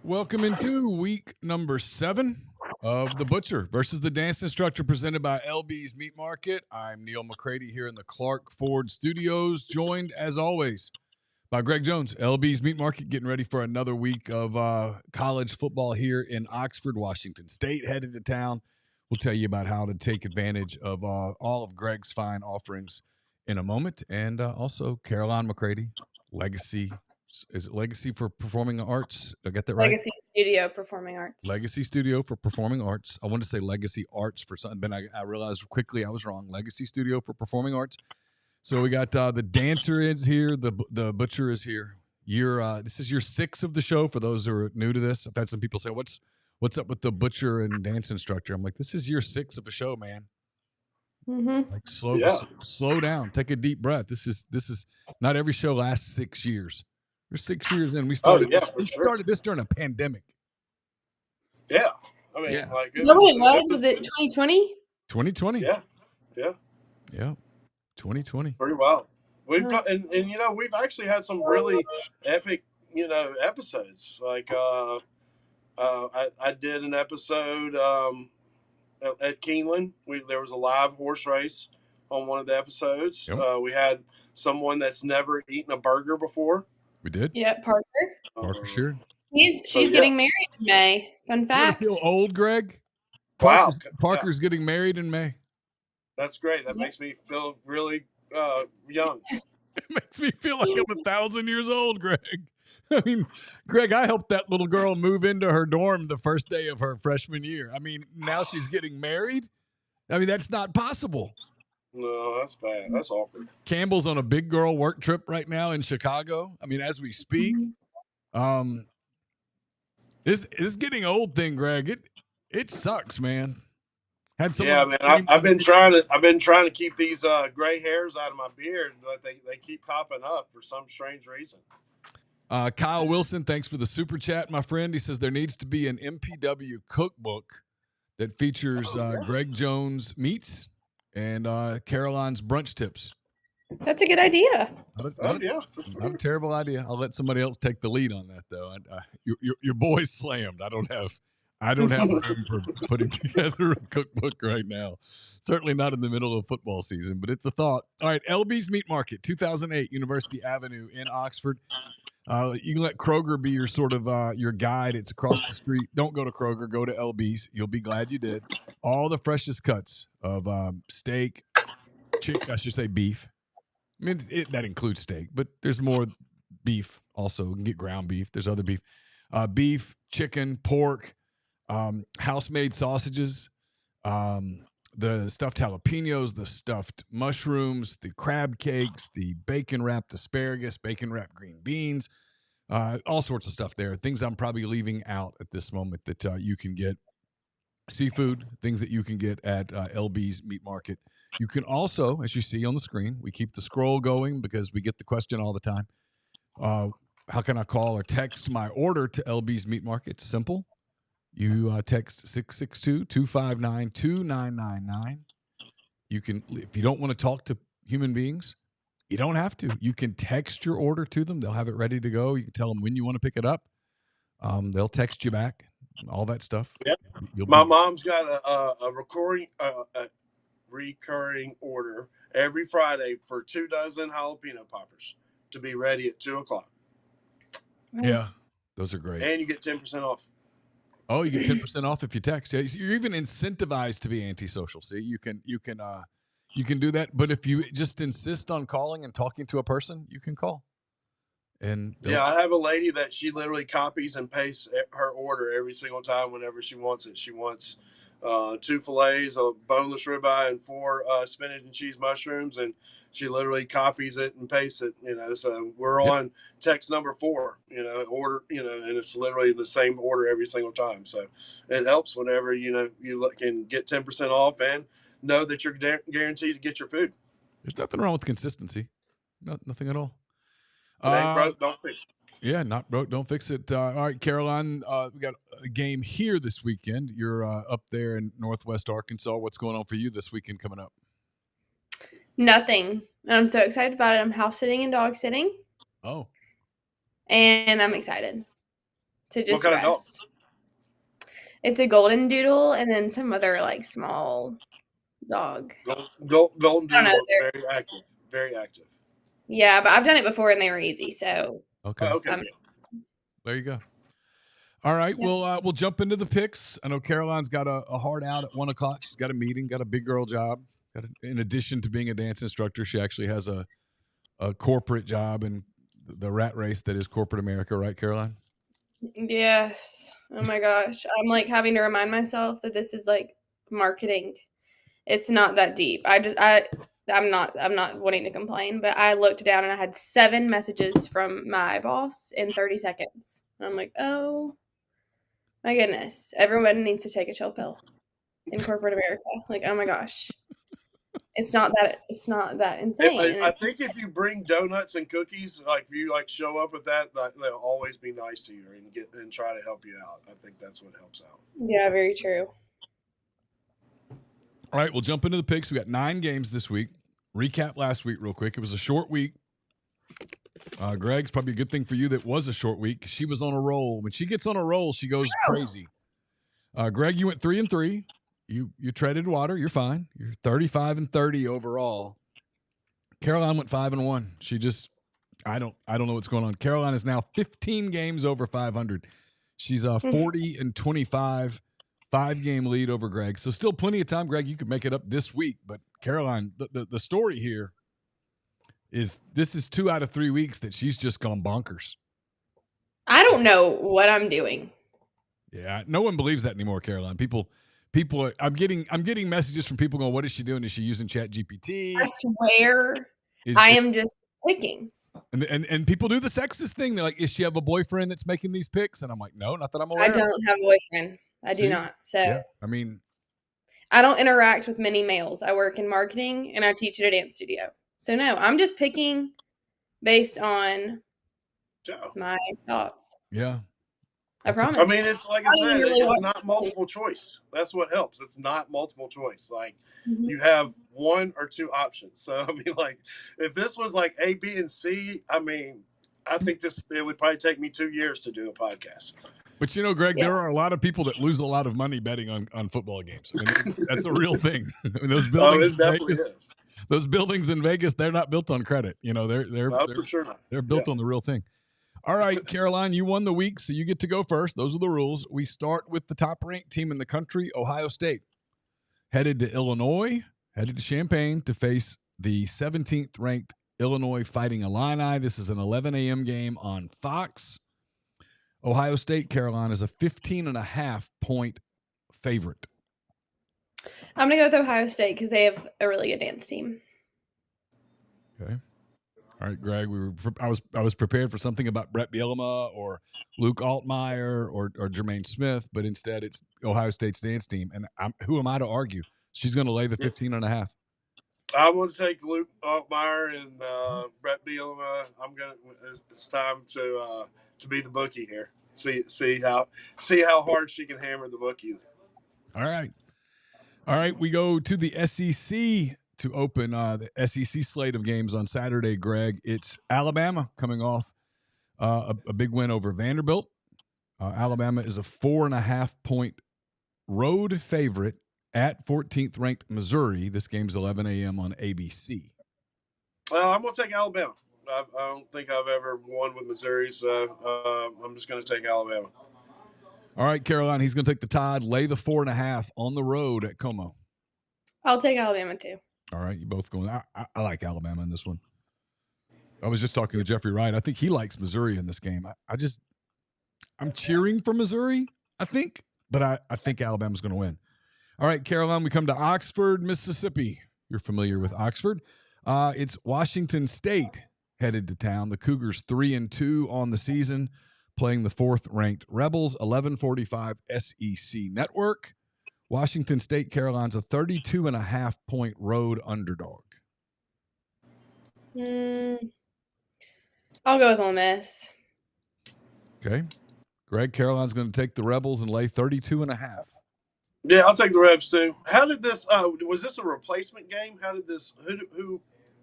Welcome into week number 7 of The Butcher versus the Dance Instructor, presented by LB's Meat Market. I'm Neal McCready here in the Clark Ford Studios, joined as always by Greg Jones, LB's Meat Market, getting ready for another week of college football here in Oxford, Washington State, headed to town. We'll tell you about how to take advantage of all of Greg's fine offerings in a moment. And also Caroline McCready, Legacy. Is it Legacy for Performing Arts? Did I get that right? Legacy Studio Performing Arts. Legacy Studio for Performing Arts. I wanted to say Legacy Arts for something, but I realized quickly I was wrong. Legacy Studio for Performing Arts. So we got the dancer is here, the butcher is here. This is year 6 of the show. For those who are new to this, I've had some people say, "What's up with the butcher and dance instructor?" I'm like, this is year 6 of a show, man. Mm-hmm. Like slow down, take a deep breath. This is not every show lasts 6 years. We're 6 years in. We started this during a pandemic. Yeah. I mean, Yeah. like, Is that what it was? Was it 2020? 2020. Yeah. 2020. Pretty wild. We've got, and we've actually had some really epic, episodes. Like, I did an episode at Keeneland. There was a live horse race on one of the episodes. Yep. We had someone that's never eaten a burger before. We did. Yeah, Parker. Parker Sheard. She's getting married in May. Fun fact. You feel old, Greg? Wow. Parker's getting married in May. That's great. That makes me feel really young. It makes me feel like I'm 1,000 years old, Greg. I mean, Greg, I helped that little girl move into her dorm the first day of her freshman year. I mean, now she's getting married. I mean, that's not possible. No, that's bad. That's awkward. Campbell's on a big girl work trip right now in Chicago. I mean, as we speak. This getting old thing, Greg. It sucks, man. Man. I've been trying to keep these gray hairs out of my beard, but they keep popping up for some strange reason. Kyle Wilson, thanks for the super chat, my friend. He says there needs to be an MPW cookbook that features Greg Jones meats and Caroline's brunch tips. That's a good idea. Not a terrible idea. I'll let somebody else take the lead on that, though. Your boy's slammed. I don't have room for putting together a cookbook right now. Certainly not in the middle of football season, but it's a thought. All right, LB's Meat Market, 2008, University Avenue in Oxford. You can let Kroger be your sort of your guide. It's across the street. Don't go to Kroger. Go to LB's. You'll be glad you did. All the freshest cuts of steak, I should say beef. I mean, that includes steak, but there's more beef also. You can get ground beef. There's other beef. Beef, chicken, pork, house-made sausages, the stuffed jalapenos, the stuffed mushrooms, the crab cakes, the bacon-wrapped asparagus, bacon-wrapped green beans, all sorts of stuff there. Things I'm probably leaving out at this moment that you can get. Seafood, things that you can get at LB's Meat Market. You can also, as you see on the screen, we keep the scroll going because we get the question all the time. How can I call or text my order to LB's Meat Market? It's simple. You text 662-259-2999. You can, if you don't want to talk to human beings, you don't have to. You can text your order to them. They'll have it ready to go. You can tell them when you want to pick it up. They'll text you back. All that stuff. Yep. My mom's got a recurring order every Friday for 2 dozen jalapeno poppers to be ready at 2:00. Yeah, those are great. And you get 10% off. Oh, you get 10% off if you text. Yeah, you're even incentivized to be antisocial. See, you can do that. But if you just insist on calling and talking to a person, you can call. And I have a lady that she literally copies and pastes her order every single time whenever she wants it. She wants 2 fillets, a boneless ribeye, and 4 spinach and cheese mushrooms, and she literally copies it and pastes it. So we're on text number 4. Order. And it's literally the same order every single time. So it helps whenever you can get 10% off and know that you're guaranteed to get your food. There's nothing wrong with consistency. Nothing at all. Ain't broke, don't fix it. Yeah, not broke, don't fix it. All right, Caroline, we got a game here this weekend. You're up there in Northwest Arkansas. What's going on for you this weekend coming up? Nothing. And I'm so excited about it. I'm house sitting and dog sitting. Oh. And I'm excited. to just What kind of dog? rest. It's a golden doodle and then some other like small dog. Golden I don't know. Doodle, very active. Very active. Yeah, but I've done it before and they were easy. So Okay. Okay. There you go. All right. Yeah. We'll jump into the picks. I know Caroline's got a hard out at 1:00. She's got a meeting, got a big girl job. In addition to being a dance instructor, she actually has a corporate job in the rat race that is corporate America, right, Caroline? Yes. Oh my gosh. I'm like having to remind myself that this is like marketing. It's not that deep. I'm not wanting to complain, but I looked down and I had 7 messages from my boss in 30 seconds. And I'm like, oh my goodness. Everyone needs to take a chill pill in corporate America. Like, oh my gosh. It's not that insane. I think if you bring donuts and cookies, like if you like show up with that, they'll always be nice to you and try to help you out. I think that's what helps out. Yeah, very true. All right, we'll jump into the picks. We got 9 games this week. Recap last week real quick. It was a short week. Greg's probably a good thing for you that was a short week. She was on a roll. When she gets on a roll, she goes crazy. Greg, you went 3-3. You treaded water. You're fine. You're 35-30 overall. Caroline went 5-1. She just, I don't know what's going on. Caroline is now 15 games over 500. She's 40-25, 5-game lead over Greg. So still plenty of time, Greg. You could make it up this week. But Caroline, the story here is this is 2 out of 3 weeks that she's just gone bonkers. I don't know what I'm doing. Yeah, no one believes that anymore, Caroline. People are, I'm getting messages from people going, what is she doing? Is she using ChatGPT? I swear I am just picking. And people do the sexist thing. They're like, is she have a boyfriend that's making these picks? And I'm like, no, not that I'm aware I don't have a boyfriend. I do not. So yeah, I mean, I don't interact with many males. I work in marketing and I teach at a dance studio. So no, I'm just picking based on my thoughts. Yeah. I promise. I mean, it's like I said, really it's not multiple choice. That's what helps. It's not multiple choice. Like you have 1 or 2 options. So I mean, like if this was like A, B, and C, I mean, I think it would probably take me 2 years to do a podcast. But you know, Greg, there are a lot of people that lose a lot of money betting on football games. I mean, that's a real thing. I mean, those buildings in Vegas, those buildings in Vegas, they're not built on credit. You know, they're for sure not. They're built on the real thing. All right, Caroline, you won the week, so you get to go first. Those are the rules. We start with the top-ranked team in the country, Ohio State. Headed to Illinois, headed to Champaign to face the 17th-ranked Illinois Fighting Illini. This is an 11 a.m. game on Fox. Ohio State, Caroline, is a 15.5-point favorite. I'm going to go with Ohio State because they have a really good dance team. Okay. All right, Greg. I was prepared for something about Brett Bielema or Luke Altmaier or Jermaine Smith, but instead it's Ohio State's dance team. And who am I to argue? She's going to lay the 15.5. I'm going to take Luke Altmaier and Brett Bielema. It's time to be the bookie here. See how hard she can hammer the bookie. All right. We go to the SEC. To open the SEC slate of games on Saturday, Greg, it's Alabama coming off a big win over Vanderbilt. Alabama is a 4.5-point road favorite at 14th-ranked Missouri. This game's 11 a.m. on ABC. I'm going to take Alabama. I don't think I've ever won with Missouri, so I'm just going to take Alabama. All right, Caroline, he's going to take the Tide, lay the 4.5 on the road at Como. I'll take Alabama, too. All right, you both going. I like Alabama in this one. I was just talking to Jeffrey Wright. I think he likes Missouri in this game. I'm cheering for Missouri, I think, but I think Alabama's going to win. All right, Caroline, we come to Oxford, Mississippi. You're familiar with Oxford. It's Washington State headed to town. The Cougars 3-2 on the season, playing the 4th-ranked Rebels, 11:45 SEC Network. Washington State, Caroline's a 32.5-point road underdog. I'll go with Ole Miss. Okay. Greg, Caroline's going to take the Rebels and lay 32.5. Yeah, I'll take the Rebs too. How did this? Was this a replacement game? How did this? Who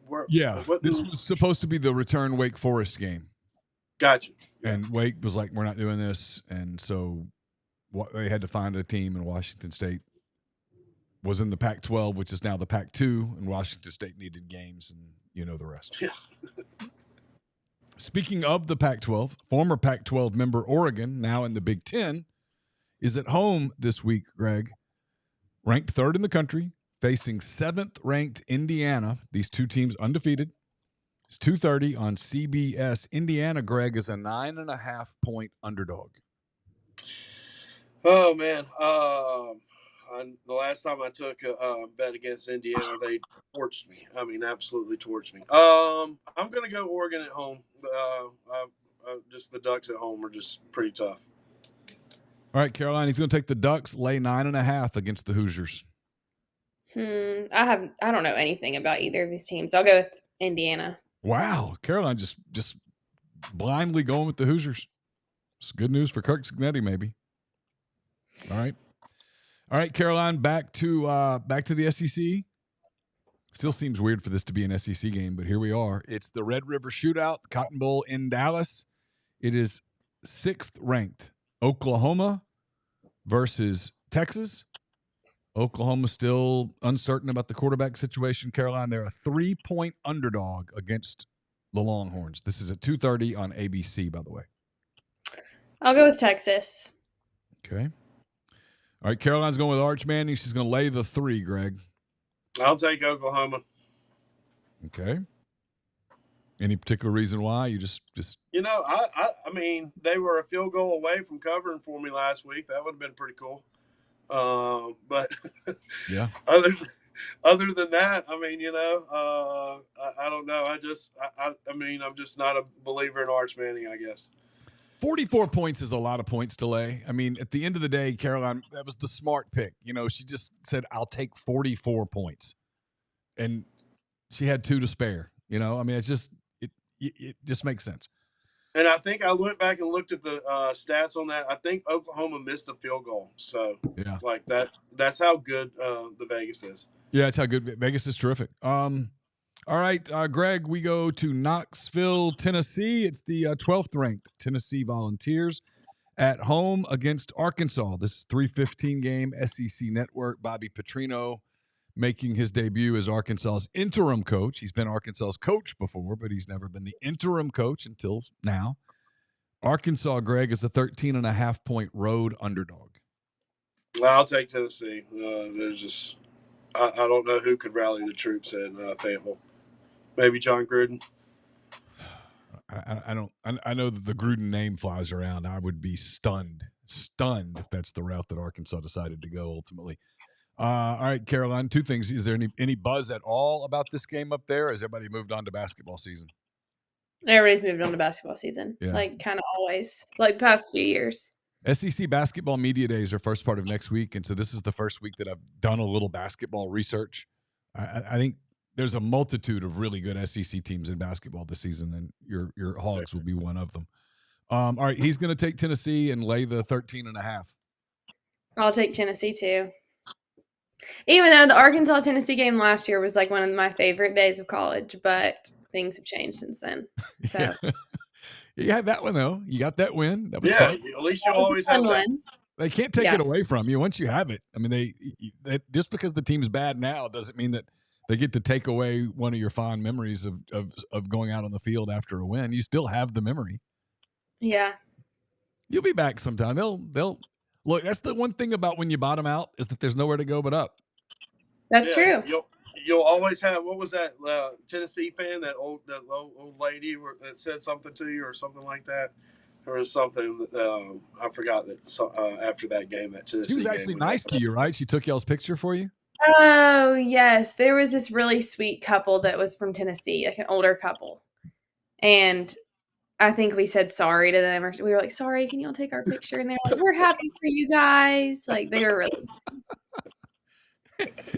were? Yeah, this was supposed to be the return Wake Forest game. Gotcha. Yeah. And Wake was like, we're not doing this. And so they had to find a team, and Washington State was in the Pac-12, which is now the Pac-2, and Washington State needed games, and you know the rest. Yeah. Speaking of the Pac-12, former Pac-12 member Oregon, now in the Big Ten, is at home this week, Greg, ranked third in the country, facing seventh-ranked Indiana. These two teams undefeated. It's 2:30 on CBS. Indiana, Greg, is a 9.5-point underdog. Oh, man. The last time I took a bet against Indiana, they torched me. I mean, absolutely torched me. I'm going to go Oregon at home. Just the Ducks at home are just pretty tough. All right, Caroline, he's going to take the Ducks, lay 9.5 against the Hoosiers. I don't know anything about either of these teams. I'll go with Indiana. Wow, Caroline just blindly going with the Hoosiers. It's good news for Kirk Cignetti, maybe. All right, Caroline, back to the SEC. Still seems weird for this to be an SEC game, but here we are. It's the Red River Shootout, Cotton Bowl in Dallas. It is 6th ranked Oklahoma versus Texas. Oklahoma still uncertain about the quarterback situation. Caroline, they're a 3-point underdog against the Longhorns. This is at 2:30 on ABC, by the way. I'll go with Texas. Okay. All right, Caroline's going with Arch Manning. She's going to lay the 3, Greg. I'll take Oklahoma. Okay. Any particular reason why? You just I mean, they were a field goal away from covering for me last week. That would have been pretty cool. But yeah. Other than that, I mean, I don't know. I mean, I'm just not a believer in Arch Manning, I guess. 44 points is a lot of points to lay. I mean, at the end of the day, Caroline, that was the smart pick. She just said, I'll take 44 points. And she had 2 to spare. I mean, it's just, it just makes sense. And I think I went back and looked at the stats on that. I think Oklahoma missed a field goal. So, yeah, like that's how good the Vegas is. Yeah, that's how good Vegas is. Terrific. All right, Greg, we go to Knoxville, Tennessee. It's the 12th ranked Tennessee Volunteers at home against Arkansas. This is 3:15 game, SEC Network. Bobby Petrino making his debut as Arkansas's interim coach. He's been Arkansas's coach before, but he's never been the interim coach until now. Arkansas, Greg, is a 13.5-point road underdog. Well, I'll take Tennessee. There's just I don't know who could rally the troops in Fayetteville. Maybe John Gruden. I know that the Gruden name flies around. I would be stunned if that's the route that Arkansas decided to go ultimately. All right, Caroline, 2 things. Is there any buzz at all about this game up there? Or has everybody moved on to basketball season? Everybody's moved on to basketball season. Yeah. Like kind of always, like the past few years. SEC basketball media days are first part of next week, and so this is the first week that I've done a little basketball research. I think there's a multitude of really good SEC teams in basketball this season, and your Hogs will be one of them. All right, he's going to take Tennessee and lay the 13.5. I'll take Tennessee too. Even though the Arkansas-Tennessee game last year was like one of my favorite days of college, but things have changed since then. So. Yeah. You had that one, though. You got that win. That was fun. At least you always have that. They can't take it away from you once you have it. I mean, they just because the team's bad now doesn't mean that they get to take away one of your fond memories of going out on the field after a win. You still have the memory. Yeah. You'll be back sometime. They'll look. That's the one thing about when you bottom out is that there's nowhere to go but up. That's true. You'll always have. What was that Tennessee fan? That old lady that said something to you or something like that. There was something I forgot that after that game that Tennessee. She was actually nice to you, right? She took y'all's picture for you. Oh yes, there was this really sweet couple that was from Tennessee, like an older couple, and I think we said sorry to them, or we were like, "Sorry, can you all take our picture?" And they're like, "We're happy for you guys." Like they were really nice.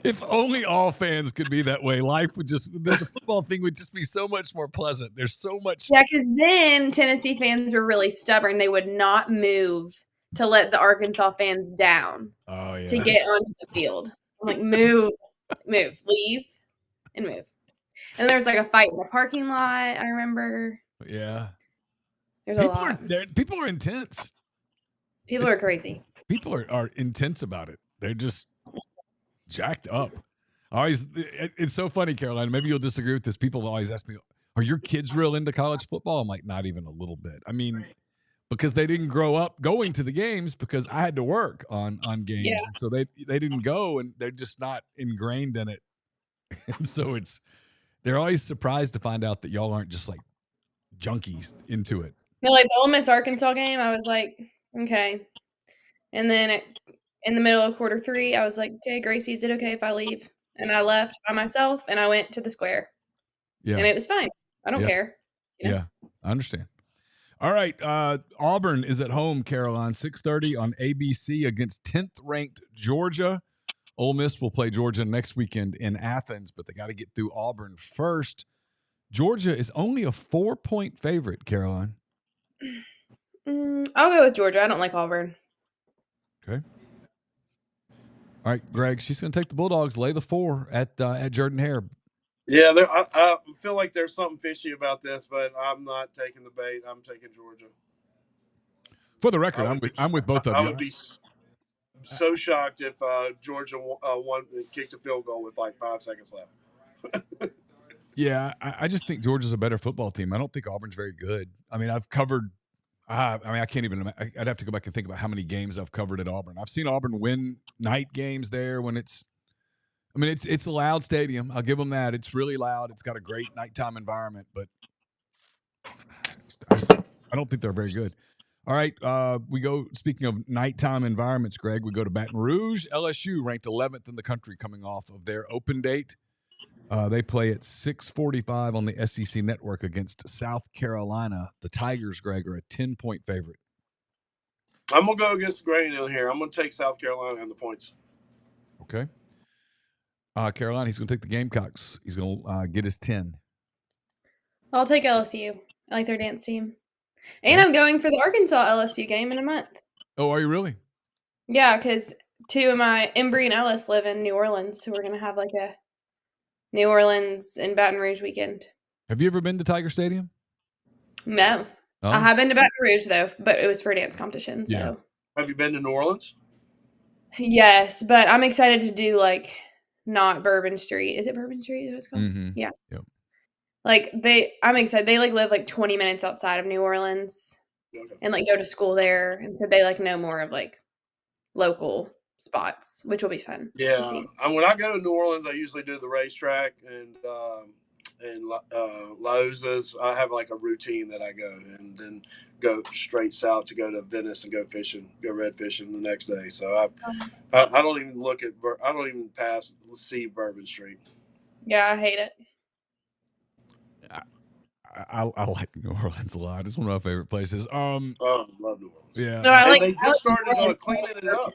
If only all fans could be that way, life would just the football thing would just be so much more pleasant. There's so much. Yeah, because then Tennessee fans were really stubborn. They would not move to let the Arkansas fans down. Oh yeah. To get onto the field. I'm like, move, leave, and move. And there was like a fight in the parking lot, I remember. Yeah. There's a lot. People are intense. People are crazy. People are intense about it. They're just jacked up. It's so funny, Caroline. Maybe you'll disagree with this. People always ask me, "Are your kids real into college football?" I'm like, not even a little bit. I mean, because they didn't grow up going to the games because I had to work on games, Yeah. and so they didn't go, and they're just not ingrained in it. And so they're always surprised to find out that y'all aren't just like junkies into it. No, like the Ole Miss Arkansas game, I was like, okay. And then in the middle of quarter 3, I was like, okay, Gracie, is it okay if I leave? And I left by myself and I went to the square. Yeah. And it was fine. I don't care. You know? Yeah, I understand. All right. Auburn is at home, Caroline, 6:30 on ABC against 10th ranked Georgia. Ole Miss will play Georgia next weekend in Athens, but they got to get through Auburn first. Georgia is only a 4-point favorite, Caroline. I'll go with Georgia. I don't like Auburn. Okay. All right, Greg, she's going to take the Bulldogs, lay the 4 at Jordan-Hare. Yeah, I feel like there's something fishy about this, but I'm not taking the bait. I'm taking Georgia. For the record, I'm with both of you. I would be so shocked if Georgia kicked a field goal with like 5 seconds left. Yeah, I just think Georgia's a better football team. I don't think Auburn's very good. I mean, I've covered I can't even – I'd have to go back and think about how many games I've covered at Auburn. I've seen Auburn win night games there when it's – I mean, it's a loud stadium. I'll give them that. It's really loud. It's got a great nighttime environment, but I don't think they're very good. All right, we go – speaking of nighttime environments, Greg, we go to Baton Rouge. LSU ranked 11th in the country coming off of their open date. They play at 6:45 on the SEC network against South Carolina. The Tigers, Greg, are a 10-point favorite. I'm going to go against the grain in here. I'm going to take South Carolina and the points. Okay. Carolina, he's going to take the Gamecocks. He's going to get his 10. I'll take LSU. I like their dance team. And I'm going for the Arkansas LSU game in a month. Oh, are you really? Yeah, because 2 of my Embry and Ellis live in New Orleans, so we're going to have like a New Orleans and Baton Rouge weekend. Have you ever been to Tiger Stadium? No. Oh. I have been to Baton Rouge, though, but it was for a dance competition. So. Yeah. Have you been to New Orleans? Yes, but I'm excited to do, like, not Bourbon Street. Is it Bourbon Street that it's called? Mm-hmm. Yeah. Yep. Like, I'm excited. They, like, live, like, 20 minutes outside of New Orleans and, like, go to school there. And so they, like, know more of, like, local spots, which will be fun. Yeah. To see. When I go to New Orleans, I usually do the racetrack and Lowe's. I have like a routine that I go and then go straight south to go to Venice and go red fishing the next day. So I don't even I don't even see Bourbon Street. Yeah, I hate it. I like New Orleans a lot. It's one of my favorite places. I love New Orleans. Yeah. No, they just started cleaning it up.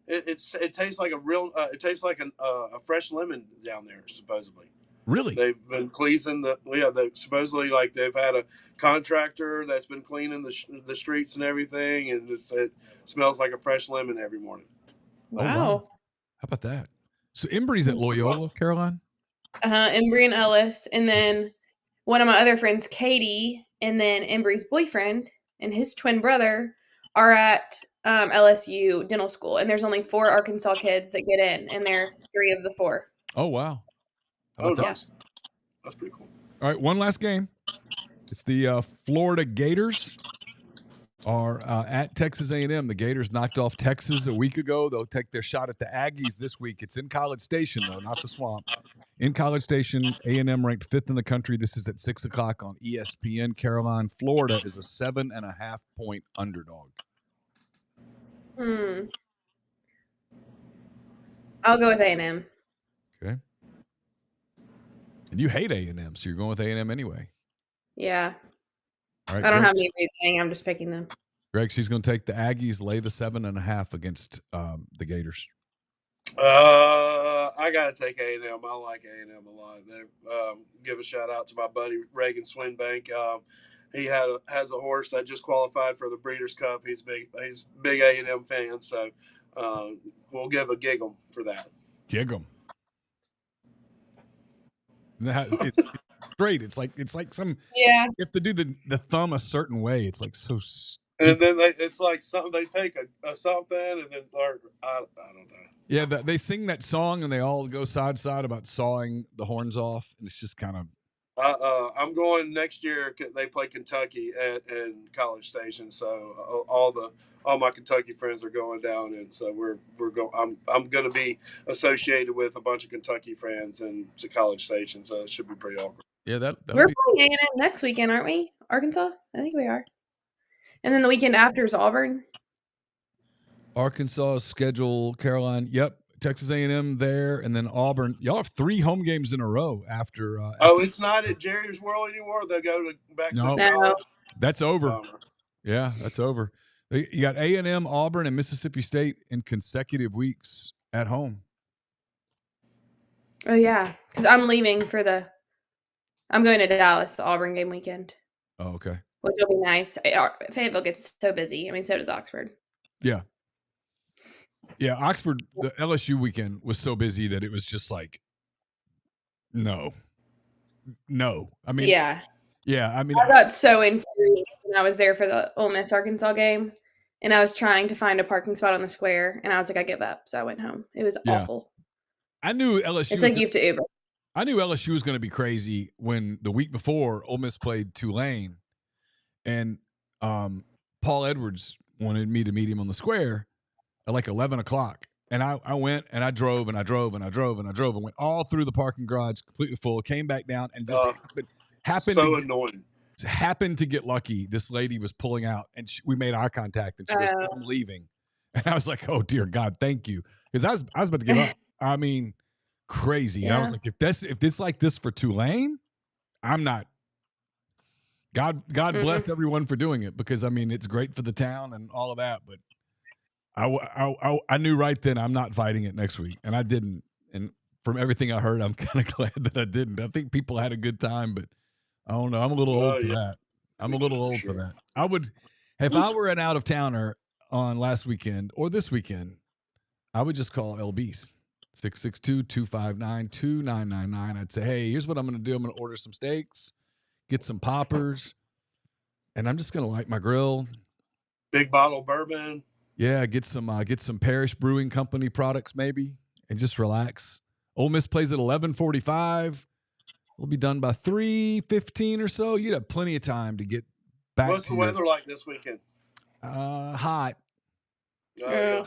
It tastes like it tastes like a fresh lemon down there, supposedly. Really? They've been cleaning they supposedly like they've had a contractor that's been cleaning the streets and everything, and it smells like a fresh lemon every morning. Wow. Oh, wow. How about that? So Embry's at Loyola, Caroline? Embry and Ellis, and then one of my other friends, Katie, and then Embry's boyfriend and his twin brother are at LSU dental school, and there's only 4 Arkansas kids that get in, and they're 3 of the 4. Oh, wow. How about that? Nice. That's pretty cool. All right, one last game. It's the Florida Gators are at Texas A&M. The Gators knocked off Texas a week ago. They'll take their shot at the Aggies this week. It's in College Station, though, not the Swamp. In College Station, A&M ranked 5th in the country. This is at 6 o'clock on ESPN. Caroline, Florida is a 7.5-point underdog. I'll go with A&M. Okay. And you hate A&M, so you're going with A&M anyway. Yeah. All right, I don't have any reasoning. I'm just picking them. Greg, she's going to take the Aggies, lay the 7.5 against the Gators. I gotta take A&M. I like A&M a lot. Give a shout out to my buddy Reagan Swinbank. He has a horse that just qualified for the Breeders' Cup. He's big A&M fan, so we'll give a gig 'em for that. Gig 'em. straight. It's like some Yeah. you have to do the thumb a certain way. It's like so And then it's like something they take a something and then I don't know. Yeah, they sing that song and they all go side to side about sawing the horns off, and it's just kind of. I'm going next year. They play Kentucky at College Station, so all my Kentucky friends are going down, and so we're going. I'm going to be associated with a bunch of Kentucky friends and to College Station, so it should be pretty awkward. Yeah, we're playing A&M next weekend, aren't we? Arkansas, I think we are. And then the weekend after is Auburn. Arkansas schedule, Caroline. Yep. Texas A&M there, and then Auburn. Y'all have 3 home games in a row after. It's not at Jerry's World anymore. They'll go back to. No. That's over. Yeah, that's over. You got A&M, Auburn, and Mississippi State in consecutive weeks at home. Oh yeah, because I'm leaving I'm going to Dallas the Auburn game weekend. Oh, okay. Which will be nice. Fayetteville gets so busy. I mean, so does Oxford. Yeah. Yeah, Oxford, the LSU weekend was so busy that it was just like, no. I mean, yeah. I mean, I got so infuriated when I was there for the Ole Miss Arkansas game, and I was trying to find a parking spot on the square, and I was like, I give up, so I went home. It was awful. I knew LSU. It's like you have to Uber. I knew LSU was going to be crazy when the week before Ole Miss played Tulane, and Paul Edwards wanted me to meet him on the square at like 11 o'clock. And I went and I drove and went all through the parking garage completely full, came back down and just happened to get lucky. This lady was pulling out and we made eye contact and she goes, I'm leaving. And I was like, oh dear God, thank you. Because I was about to give up. I mean, crazy. Yeah. And I was like, if it's like this for Tulane, I'm not. God bless everyone for doing it, because I mean, it's great for the town and all of that, but I knew right then I'm not fighting it next week, and I didn't. And from everything I heard, I'm kind of glad that I didn't. I think people had a good time, but I don't know. I'm a little old for that. I'm a little old for that. I would, if I were an out of towner on last weekend or this weekend, I would just call LB's 662-259-2999. I'd say, hey, here's what I'm going to do. I'm going to order some steaks, get some poppers, and I'm just going to light my grill. Big bottle of bourbon. Yeah, get some Parish Brewing Company products maybe, and just relax. Ole Miss plays at 11:45. We'll be done by 3:15 or so. You'd have plenty of time to get back. What's the weather like this weekend? Hot. Yeah.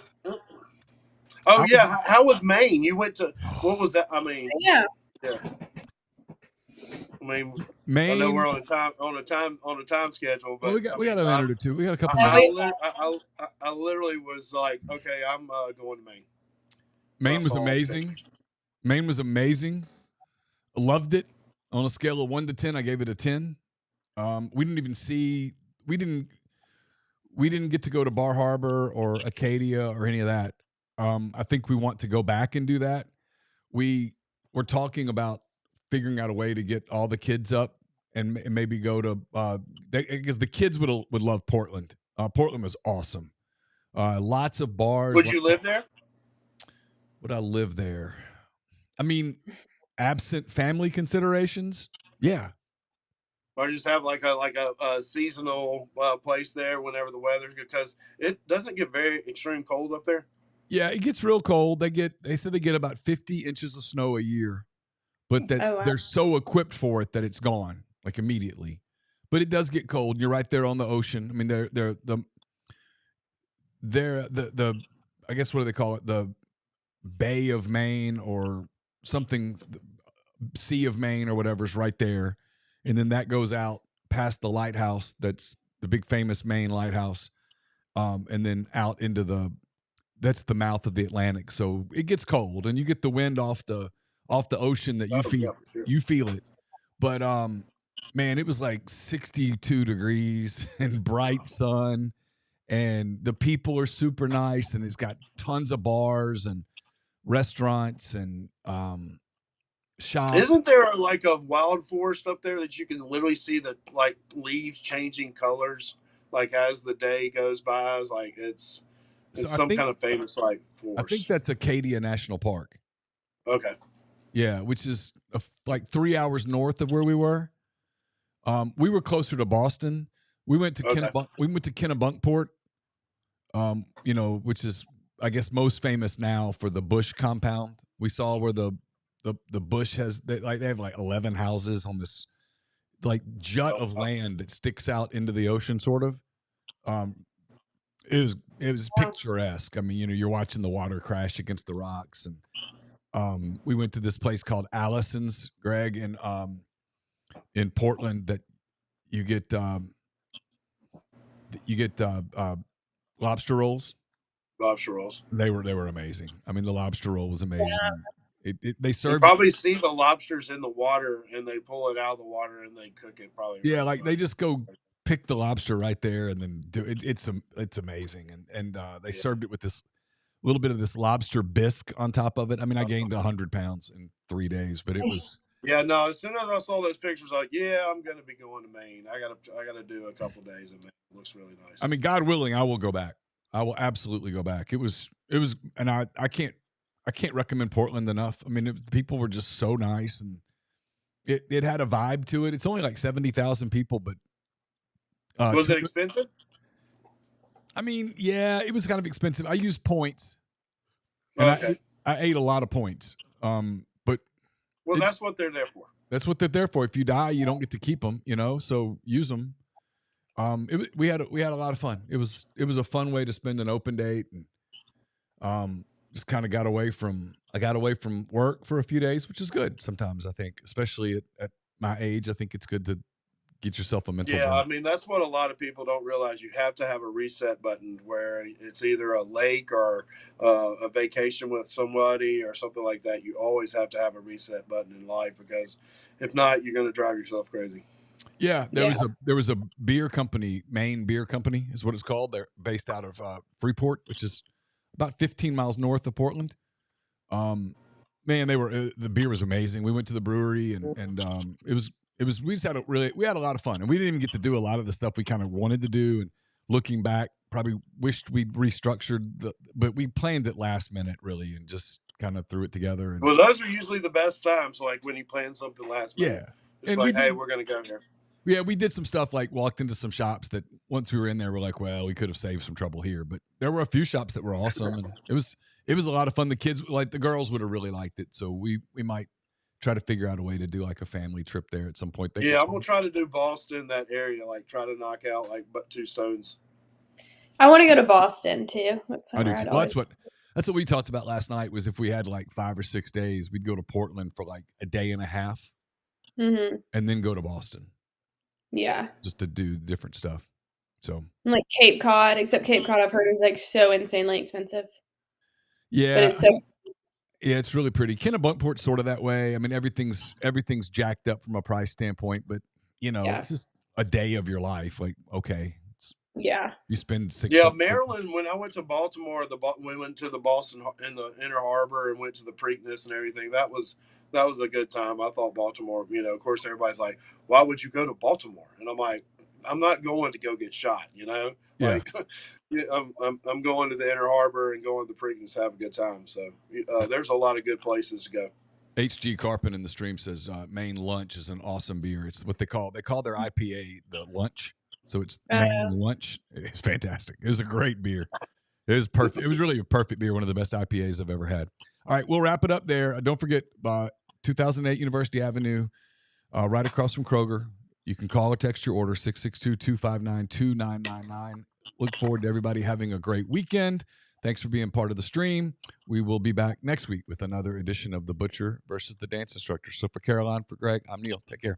Oh yeah. How was Maine? You went to what was that? I mean, yeah. I mean, Maine. I know we're on a time schedule, but we got a minute or two. We got a couple minutes. I literally was like, okay, I'm going to Maine. Maine was amazing. Maine was amazing. Loved it. On a scale of 1 to 10, I gave it a 10. We didn't get to go to Bar Harbor or Acadia or any of that. I think we want to go back and do that. We were talking about figuring out a way to get all the kids up and maybe go to because the kids would love Portland. Portland was awesome. Lots of bars. Would you live there? Would I live there? I mean, absent family considerations, yeah. Or just have like a seasonal place there whenever the weather's good, because it doesn't get very extreme cold up there. Yeah, it gets real cold. They said they get about 50 inches of snow a year, but they're so equipped for it that it's gone like immediately. But it does get cold. You're right there on the ocean. I mean, they're the I guess what do they call it? The Bay of Maine or something, Sea of Maine or whatever's right there. And then that goes out past the lighthouse. That's the big famous Maine lighthouse. And then out into that's the mouth of the Atlantic. So it gets cold and you get the wind off the ocean that you feel. Yeah, sure. You feel it. But man, it was like 62 degrees and bright sun, and the people are super nice, and it's got tons of bars and restaurants and shops. Isn't there like a wild forest up there that you can literally see the like leaves changing colors like as the day goes by? It's like it's some kind of famous like forest. I think that's Acadia National Park. Okay. Yeah, which is like 3 hours north of where we were. We were closer to Boston. We went to Kennebunkport, which is, I guess, most famous now for the Bush compound. We saw where the Bush has they have like 11 houses on this like jut of land that sticks out into the ocean, sort of. It was picturesque. I mean, you're watching the water crash against the rocks, and we went to this place called Allison's, Greg, in Portland that you get lobster rolls. Lobster rolls. They were amazing. I mean, the lobster roll was amazing. Yeah. They served. You probably see the lobsters in the water, and they pull it out of the water and they cook it. Probably. Yeah, like they just go pick the lobster right there and then do it. It's amazing, and they served it with this little bit of this lobster bisque on top of it. I mean, I gained 100 pounds in 3 days, but it was. Yeah, no. As soon as I saw those pictures, like, yeah, I'm gonna be going to Maine. I gotta do a couple days in Maine. It looks really nice. I mean, God willing, I will go back. I will absolutely go back. It was, and I can't recommend Portland enough. I mean, people were just so nice, and it had a vibe to it. It's only like 70,000 people, but was it expensive? I mean, yeah, it was kind of expensive. I used points, and I ate a lot of points. But that's what they're there for. That's what they're there for. If you die, you don't get to keep them. So use them. We had a lot of fun. It was a fun way to spend an open date, and just kind of got away from work for a few days, which is good sometimes. I think, especially at my age, I think it's good to get yourself a mental break. I mean, that's what a lot of people don't realize. You have to have a reset button where it's either a lake or a vacation with somebody or something like that. You always have to have a reset button in life, because if not, you're going to drive yourself crazy. Yeah, there was a beer company, Maine Beer Company is what it's called. They're based out of Freeport, which is about 15 miles north of Portland. Man, the beer was amazing. We went to the brewery and we just had a lot of fun, and we didn't even get to do a lot of the stuff we kind of wanted to do. And looking back, probably wished we'd restructured but we planned it last minute, really, and just kind of threw it together. And, well, those are usually the best times, like when you plan something last minute. Yeah. It's and like, hey, we're going to go here. Yeah, we did some stuff, like walked into some shops that once we were in there, we're like, well, we could have saved some trouble here. But there were a few shops that were awesome, and it was a lot of fun. The kids, like the girls, would have really liked it. So we might try to figure out a way to do like a family trip there at some point. I'm gonna try to do Boston, that area, like try to knock out like but 2 stones. I want to go to Boston too. I do too. Well, that's what we talked about last night. Was if we had like 5 or 6 days, we'd go to Portland for like a day and a half, and then go to Boston. Yeah, just to do different stuff. So like Cape Cod, except Cape Cod I've heard is like so insanely expensive. Yeah, but it's so. Yeah, it's really pretty. Kennebunkport's sort of that way. I mean, everything's jacked up from a price standpoint, but it's just a day of your life. Like, okay, you spend 6. Yeah, Maryland. When I went to Baltimore, we went to the Boston in the Inner Harbor and went to the Preakness and everything. That was a good time. I thought Baltimore. Of course, everybody's like, "Why would you go to Baltimore?" And I'm like, "I'm not going to go get shot." Like. I'm going to the Inner Harbor and going to the Preakness, have a good time. So there's a lot of good places to go. HG Carpin in the stream says Maine Lunch is an awesome beer. It's what they call their IPA the Lunch. So it's Maine Lunch. It's fantastic. It was a great beer. It was perfect. It was really a perfect beer. One of the best IPAs I've ever had. All right, we'll wrap it up there. Don't forget 2008 University Avenue, right across from Kroger. You can call or text your order 662-259-2999. Look forward to everybody having a great weekend. Thanks for being part of the stream. We will be back next week with another edition of The Butcher versus the Dance Instructor. So for Caroline, for Greg, I'm Neal. Take care.